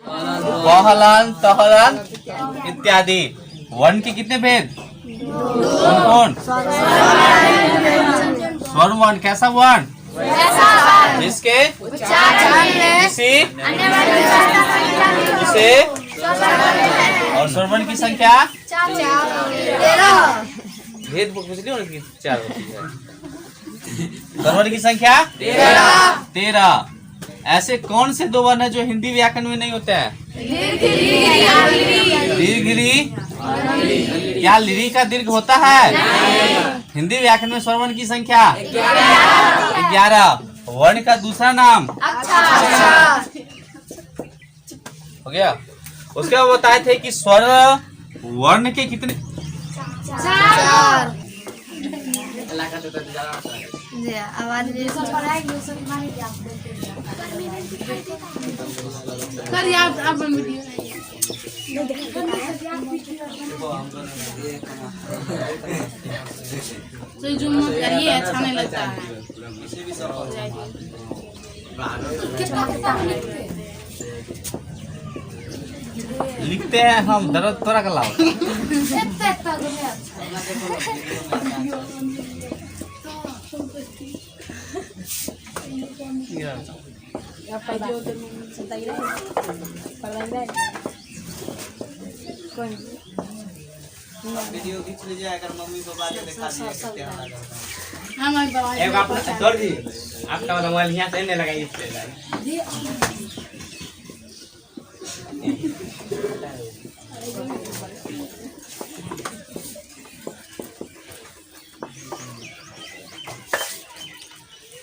पहलन, तहलन इत्यादि। वर्ण के कितने भेद? कौन कौन? स्वर वर्ण। कैसा वर्ण? जिसके जिसे और स्वर वर्ण की संख्या भेद उनकी 4 होती है। स्वर वर्ण की संख्या 13। ऐसे कौन से 2 वर्ण है जो हिंदी व्याकरण में नहीं होते हैं? दीर्घ री। क्या लिरी का दीर्घ होता है? हिंदी व्याकरण में स्वर वर्ण की संख्या 11। वर्ण का दूसरा नाम हो गया। उसके बाद बताए थे कि स्वर वर्ण के कितने? 4। तो जो मत करिए, अच्छा नहीं लगता है। लिखते हैं हम दर्द तोरा का लाओ। वीडियो खींच लीजिए, अगर मम्मी को बाद में दिखा दिए। आपका वाला मोबाइल यहाँ से नहीं लगाइए।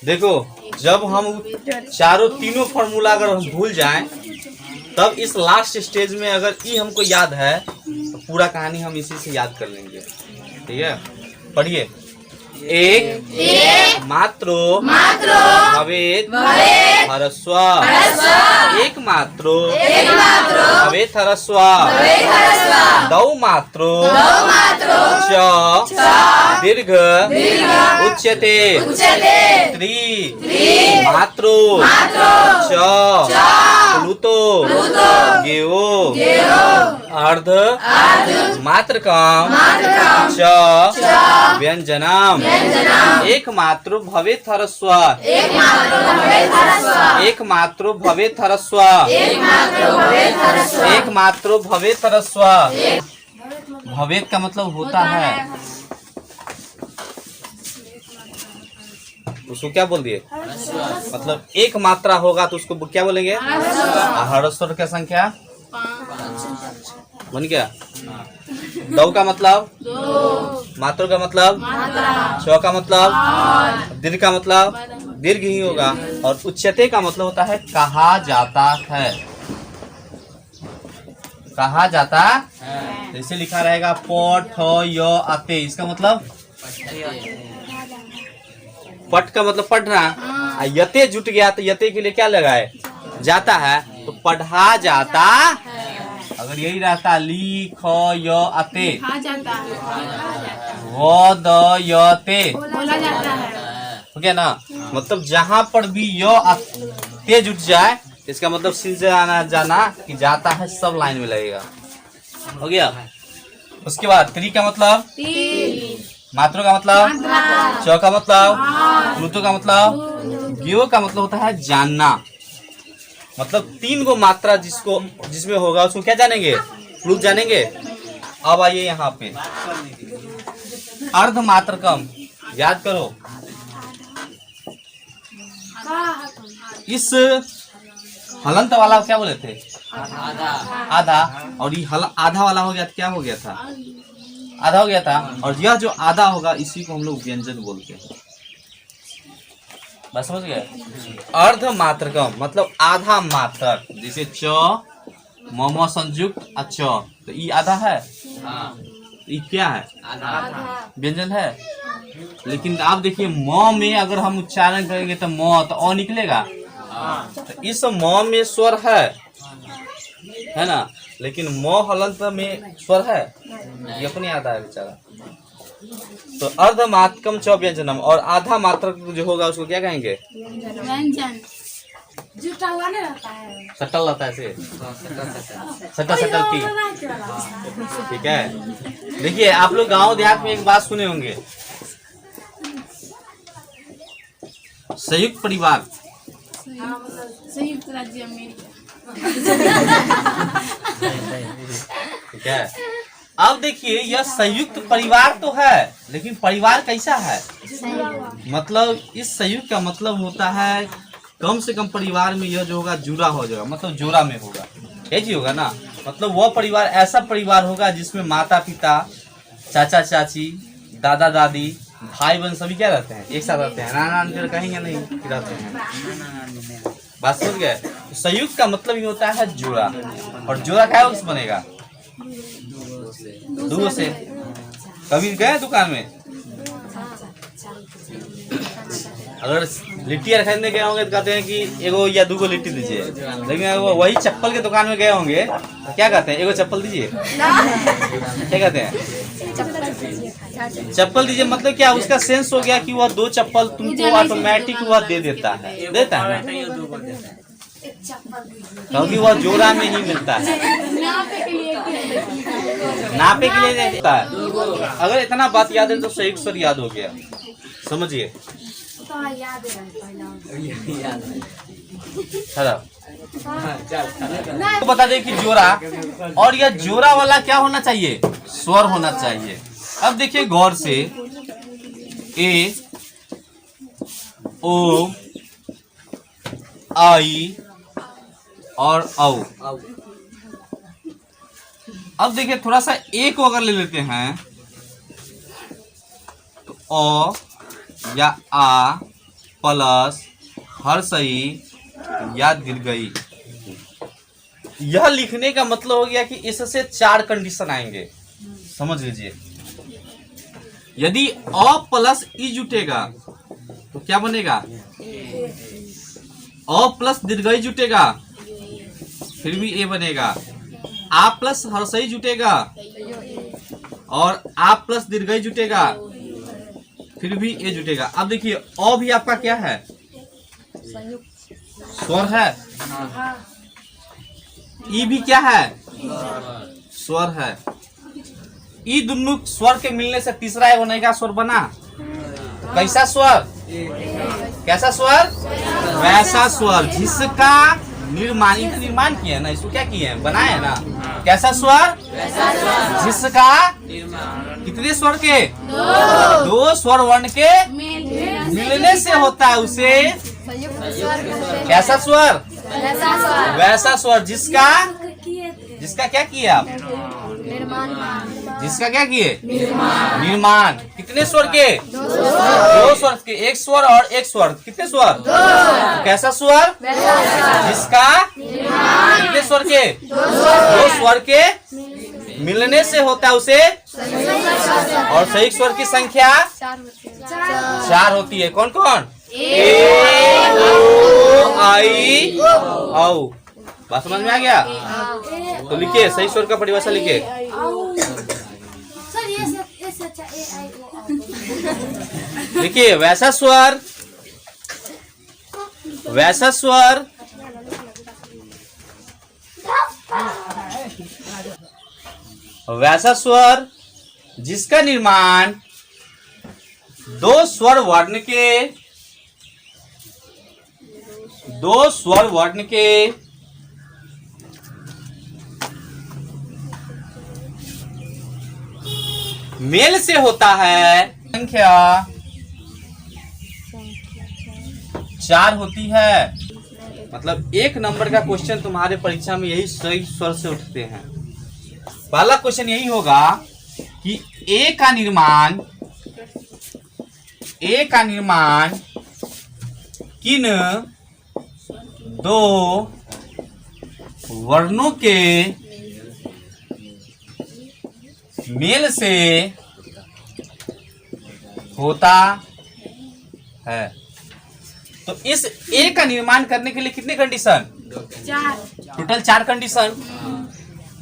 देखो, जब हम तीनों फॉर्मूला अगर हम भूल जाएं, तब इस लास्ट स्टेज में अगर ई हमको याद है तो पूरा कहानी हम इसी से याद कर लेंगे। ठीक है, पढ़िए। एक मात्रो भवेत् हरस्व। एक मात्रो भवेत् हरस्व। दौ मात्रो च दीर्घ उच्यते। त्रि मात्रो च प्लुतो गेयो। अर्ध मात्रकम च व्यंजनम। एक मात्रो भवेत् हरस्व। एक मात्रो भवेत् हरस्व। एक मात्रो भवेत् हरस्व। भवेत् का मतलब होता है। उसको क्या बोल दिए? मतलब एक मात्रा होगा तो उसको क्या बोलेंगे? हरस्व का संख्या बन गया। दो का मतलब मात्रा का मतलब छ का मतलब दीर्घ का मतलब दीर्घ ही होगा। और उच्यते का मतलब होता है कहा जाता है। कहा जाता जैसे लिखा रहेगा प ठ य आते। इसका मतलब पट का मतलब पढ़ना। यते जुट गया तो यते के लिए क्या लगाए? जाता है, तो पढ़ा जाता। अगर यही रहता ली ख य आते व द यते हो गया ना। मतलब जहां पर भी य ते जुट जाए इसका मतलब सिल से आना जाना कि जाता है, सब लाइन में लगेगा। हो गया। उसके बाद त्रि का मतलब मात्रा का मतलब च का मतलब प्लुतो का मतलब गियो का मतलब होता है जानना। मतलब 3 गो मात्रा जिसमें होगा उसको क्या जानेंगे? प्लुत जानेंगे। अब आइए यहाँ पे अर्ध मात्रकम याद करो। इस हलंत वाला क्या बोले थे? आधा। और ये आधा वाला हो गया तो क्या हो गया था? आधा हो गया था। और यह जो आधा होगा इसी को हम लोग व्यंजन बोलते हैं। बस समझ गए? अर्ध मात्रकम मतलब आधा मात्रक। जैसे च म संयुक्त च, तो ये आधा है। ये क्या है? व्यंजन है। लेकिन आप देखिए म में अगर हम उच्चारण करेंगे तो म तो अ निकलेगा। तो इस म में स्वर है ना। लेकिन म हलंत में स्वर है, ये अपने आधा है बेचारा। तो अर्ध मात्रकम च व्यंजनम। और आधा मात्रक जो होगा उसको क्या कहेंगे? व्यंजन। जुटा हुआ नहीं रहता है। सटल रहता है ऐसे, सटल सटल की। ठीक है, देखिए आप लोग गांव देहात में एक बात सुने होंगे, संयुक्त परिवार। संयुक्त राज्य अमेरिका। ठीक है, अब देखिए यह संयुक्त परिवार तो है, लेकिन परिवार कैसा है? मतलब इस संयुक्त का मतलब होता है कम से कम परिवार में यह जो होगा जुड़ा हो जाएगा, मतलब जोड़ा में होगा। ये जी होगा ना, मतलब वह परिवार ऐसा परिवार होगा जिसमें माता पिता, चाचा चाची, दादा दादी, भाई बहन सभी क्या रहते हैं, एक साथ रहते हैं। नाना नानी कहेंगे नहीं कि रहते हैं। बात समझ गए? तो संयुक्त का मतलब ये होता है जोड़ा, और जोड़ा क्या उससे बनेगा? दो से। कभी गए दुकान में, अगर लिट्टी खरीदने गए होंगे तो कहते हैं कि एगो या दूगो लिट्टी दीजिए, लेकिन अगर वही चप्पल के दुकान में गए होंगे तो क्या कहते हैं? एगो चप्पल दीजिए। क्या कहते हैं? चप्पल दीजिए। मतलब क्या, उसका सेंस हो गया कि वह दो चप्पल तुमको ऑटोमेटिक वह दे देता है, देता है ना, क्योंकि वह जोड़ा में ही मिलता है, नापे के लिए देता है। अगर इतना बात याद है तो संयुक्त स्वर याद हो गया, समझिए। तो बता दें कि जोड़ा, और यह जोड़ा वाला क्या होना चाहिए? स्वर होना चाहिए। अब देखिए गौर से, ए, ओ, आई और औ। अब देखिए थोड़ा सा ए को अगर ले लेते हैं तो ओ या आ प्लस हर्षई या दीर्घई। यह लिखने का मतलब हो गया कि इससे 4 कंडीशन आएंगे, समझ लीजिए। यदि अ प्लस ई जुटेगा तो क्या बनेगा? अ प्लस दीर्घई जुटेगा फिर भी ए बनेगा। आ प्लस हर्षई जुटेगा और आ प्लस दीर्घई जुटेगा फिर भी ए जुटेगा। अब देखिए अ भी आपका क्या है? स्वर है। ई भी क्या है? स्वर है। ई दोनों स्वर के मिलने से तीसरा एगो नया स्वर बना। कैसा स्वर? कैसा स्वर? वैसा स्वर जिसका निर्माण किए है ना, इसको क्या किए हैं? बनाए है ना। कैसा स्वर? जिसका कितने स्वर के? 2 स्वर वर्ण के मिलने से होता है उसे कैसा स्वर? वैसा स्वर जिसका क्या किया आप? जिसका क्या किए? निर्माण। कितने स्वर के? 2 स्वर के। एक स्वर और एक स्वर। कितने स्वर? 2। कैसा स्वर? जिसका कितने स्वर के? 2 स्वर के मिलने से होता है उसे, और संयुक्त स्वर की संख्या 4 होती है। कौन कौन? ए, ओ, आई, औ। बात समझ में आ गया? तो लिखिए, सही स्वर का परिभाषा लिखिए। देखिए वैसा स्वर वैसा स्वर जिसका निर्माण 2 स्वर वर्ण के मेल से होता है। संख्या 4 होती है। मतलब 1 नंबर का क्वेश्चन तुम्हारे परीक्षा में यही सही स्वर से उठते हैं। पहला क्वेश्चन यही होगा कि ए का निर्माण किन 2 वर्णों के मेल से होता है। तो इस ए का निर्माण करने के लिए कितने कंडीशन? 4। Total 4 condition.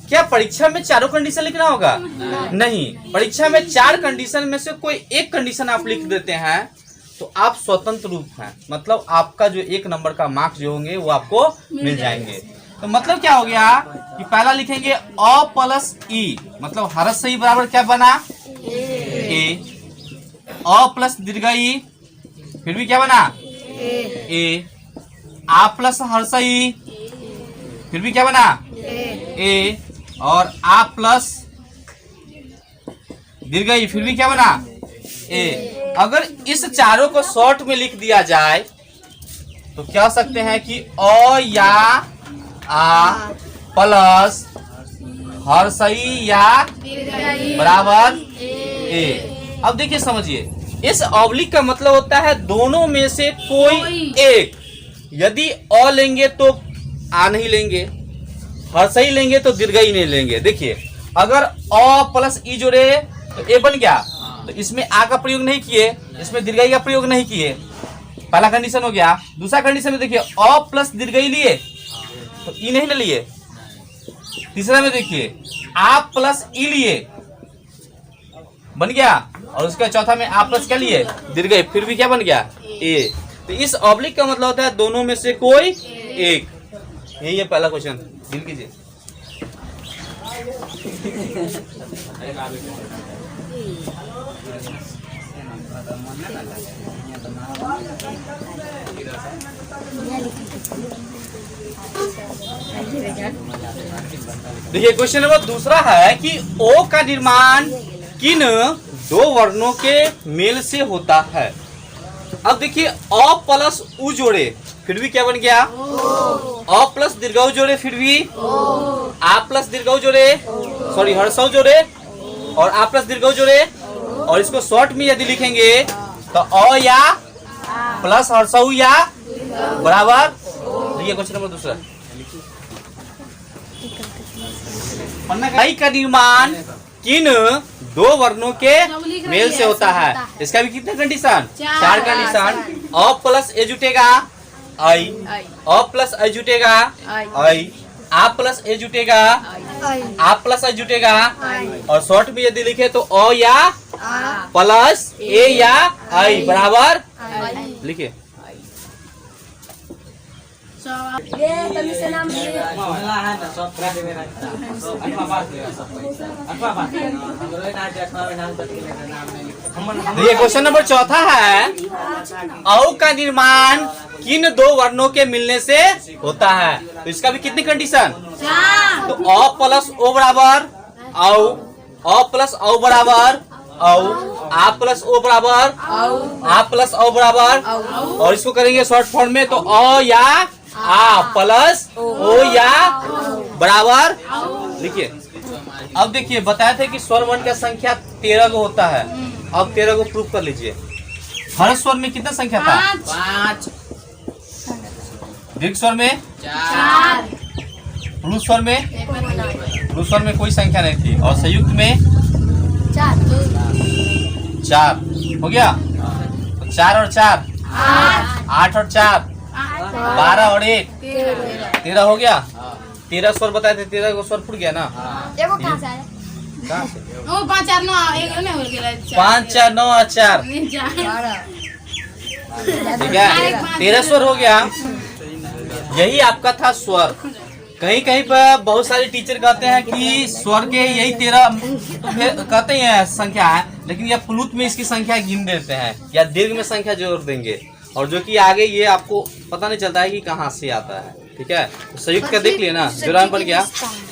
क्या परीक्षा में चारों कंडीशन लिखना होगा? नहीं, परीक्षा में 4 कंडीशन में से कोई एक कंडीशन आप लिख देते हैं तो आप स्वतंत्र रूप हैं, मतलब आपका जो 1 नंबर का मार्क्स जो होंगे वो आपको मिल जाएंगे। तो मतलब क्या हो गया कि पहला लिखेंगे अ प्लस ई, मतलब हर्ष ई बराबर क्या बना ए, अ प्लस दीर्घ ई फिर भी क्या बना ए, आ प्लस हर्ष ई फिर भी क्या बना ए, और आ प्लस दीर्घ ई फिर भी क्या बना ए। अगर इस चारों को शॉर्ट में लिख दिया जाए तो क्या हो सकते हैं कि अ या आ प्लस हर्षई या बराबर ए। अब देखिए समझिए, इस ऑब्लिक का मतलब होता है दोनों में से कोई एक। यदि अ लेंगे तो आ नहीं लेंगे, हर्षई लेंगे तो दीर्घई नहीं लेंगे। देखिए अगर अ प्लस ई जोड़े तो ए बन गया, तो इसमें आ का प्रयोग नहीं किए, इसमें दीर्घई का प्रयोग नहीं किए, पहला कंडीशन हो गया। दूसरा कंडीशन में देखिए अ प्लस दीर्घई लिए तो ई नहीं ना लिए। तीसरा में देखिए आ प्लस ई लिए बन गया, और उसका चौथा में आ प्लस क्या लिए दीर्घई फिर भी क्या बन गया ए। तो इस ऑब्लिक का मतलब होता है दोनों में से कोई एक। यही है पहला क्वेश्चन, डील कीजिए। देखिए क्वेश्चन नंबर दूसरा है कि ओ का निर्माण किन 2 वर्णों के मेल से होता है। अब देखिए अ प्लस उ जोड़े फिर भी क्या बन गया अ प्लस दीर्घ जोड़े फिर भी आ प्लस दीर्घ जोड़े, सॉरी हर्षौ जोड़े और आ प्लस दीर्घ जोड़े, और इसको शॉर्ट में यदि लिखेंगे तो अ या प्लस हर्षौ या बराबर। देखिए क्वेश्चन नंबर दूसरा, का निर्माण किन 2 वर्णों के मेल से होता है। इसका भी कितने कंडीशन 4 कंडीशन। अ प्लस ए जुटेगा आई, अ प्लस आई जुटेगा आई, आ प्लस ए जुटेगा आ प्लस आई जुटेगा, और शॉर्ट में यदि लिखे तो अ या प्लस ए या आई बराबर लिखे। ये क्वेश्चन नंबर चौथा है, औ का निर्माण किन 2 वर्णों के मिलने से होता है। तो इसका भी कितनी कंडीशन, तो अ प्लस ओ बराबर औ, अ प्लस औ बराबर औ, आ प्लस ओ बराबर आ प्लस औ बराबर, और इसको करेंगे शॉर्ट फॉर्म में तो अ या आ प्लस ओ या बराबर लिखिए। अब देखिए बताए थे कि स्वर वर्ण का संख्या 13 को होता है। अब 13 को प्रूव कर लीजिए। हर स्वर में कितना संख्या था 5, दीर्घ स्वर में 4, प्लुत स्वर में कोई संख्या नहीं थी, और संयुक्त में 4 हो गया। तो 4 और 4 8 और 4 12 और 1 13 हो गया। 13 स्वर बताए थे, 13 को स्वर फुट गया ना। कहाँ से? ओ 5 4 9 एक ने हो गेला 5 4 9 और 4 ठीक है, 13 स्वर हो गया। यही आपका था स्वर। कहीं कहीं पर बहुत सारे टीचर कहते हैं कि स्वर के यही 13 तो फिर कहते हैं संख्या है, लेकिन यह प्लुत में इसकी संख्या गिन देते हैं या दीर्घ में संख्या जोड़ देंगे, और जो कि आगे ये आपको पता नहीं चलता है कि कहाँ से आता है। ठीक है, तो संयुक्त का देख लिया ना, जोड़ान बन गया।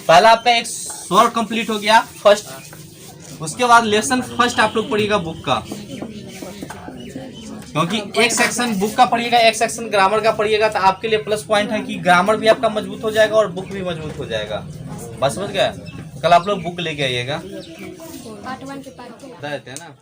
पहला आपका एक स्वर कंप्लीट हो गया फर्स्ट। उसके बाद लेसन फर्स्ट आप लोग पढ़िएगा बुक का, क्योंकि एक सेक्शन बुक का पढ़िएगा, एक सेक्शन ग्रामर का पढ़िएगा, तो आपके लिए प्लस पॉइंट है कि ग्रामर भी आपका मजबूत हो जाएगा और बुक भी मजबूत हो जाएगा। बस समझ गए। कल आप लोग बुक लेके आइएगा, बता देते हैं ना।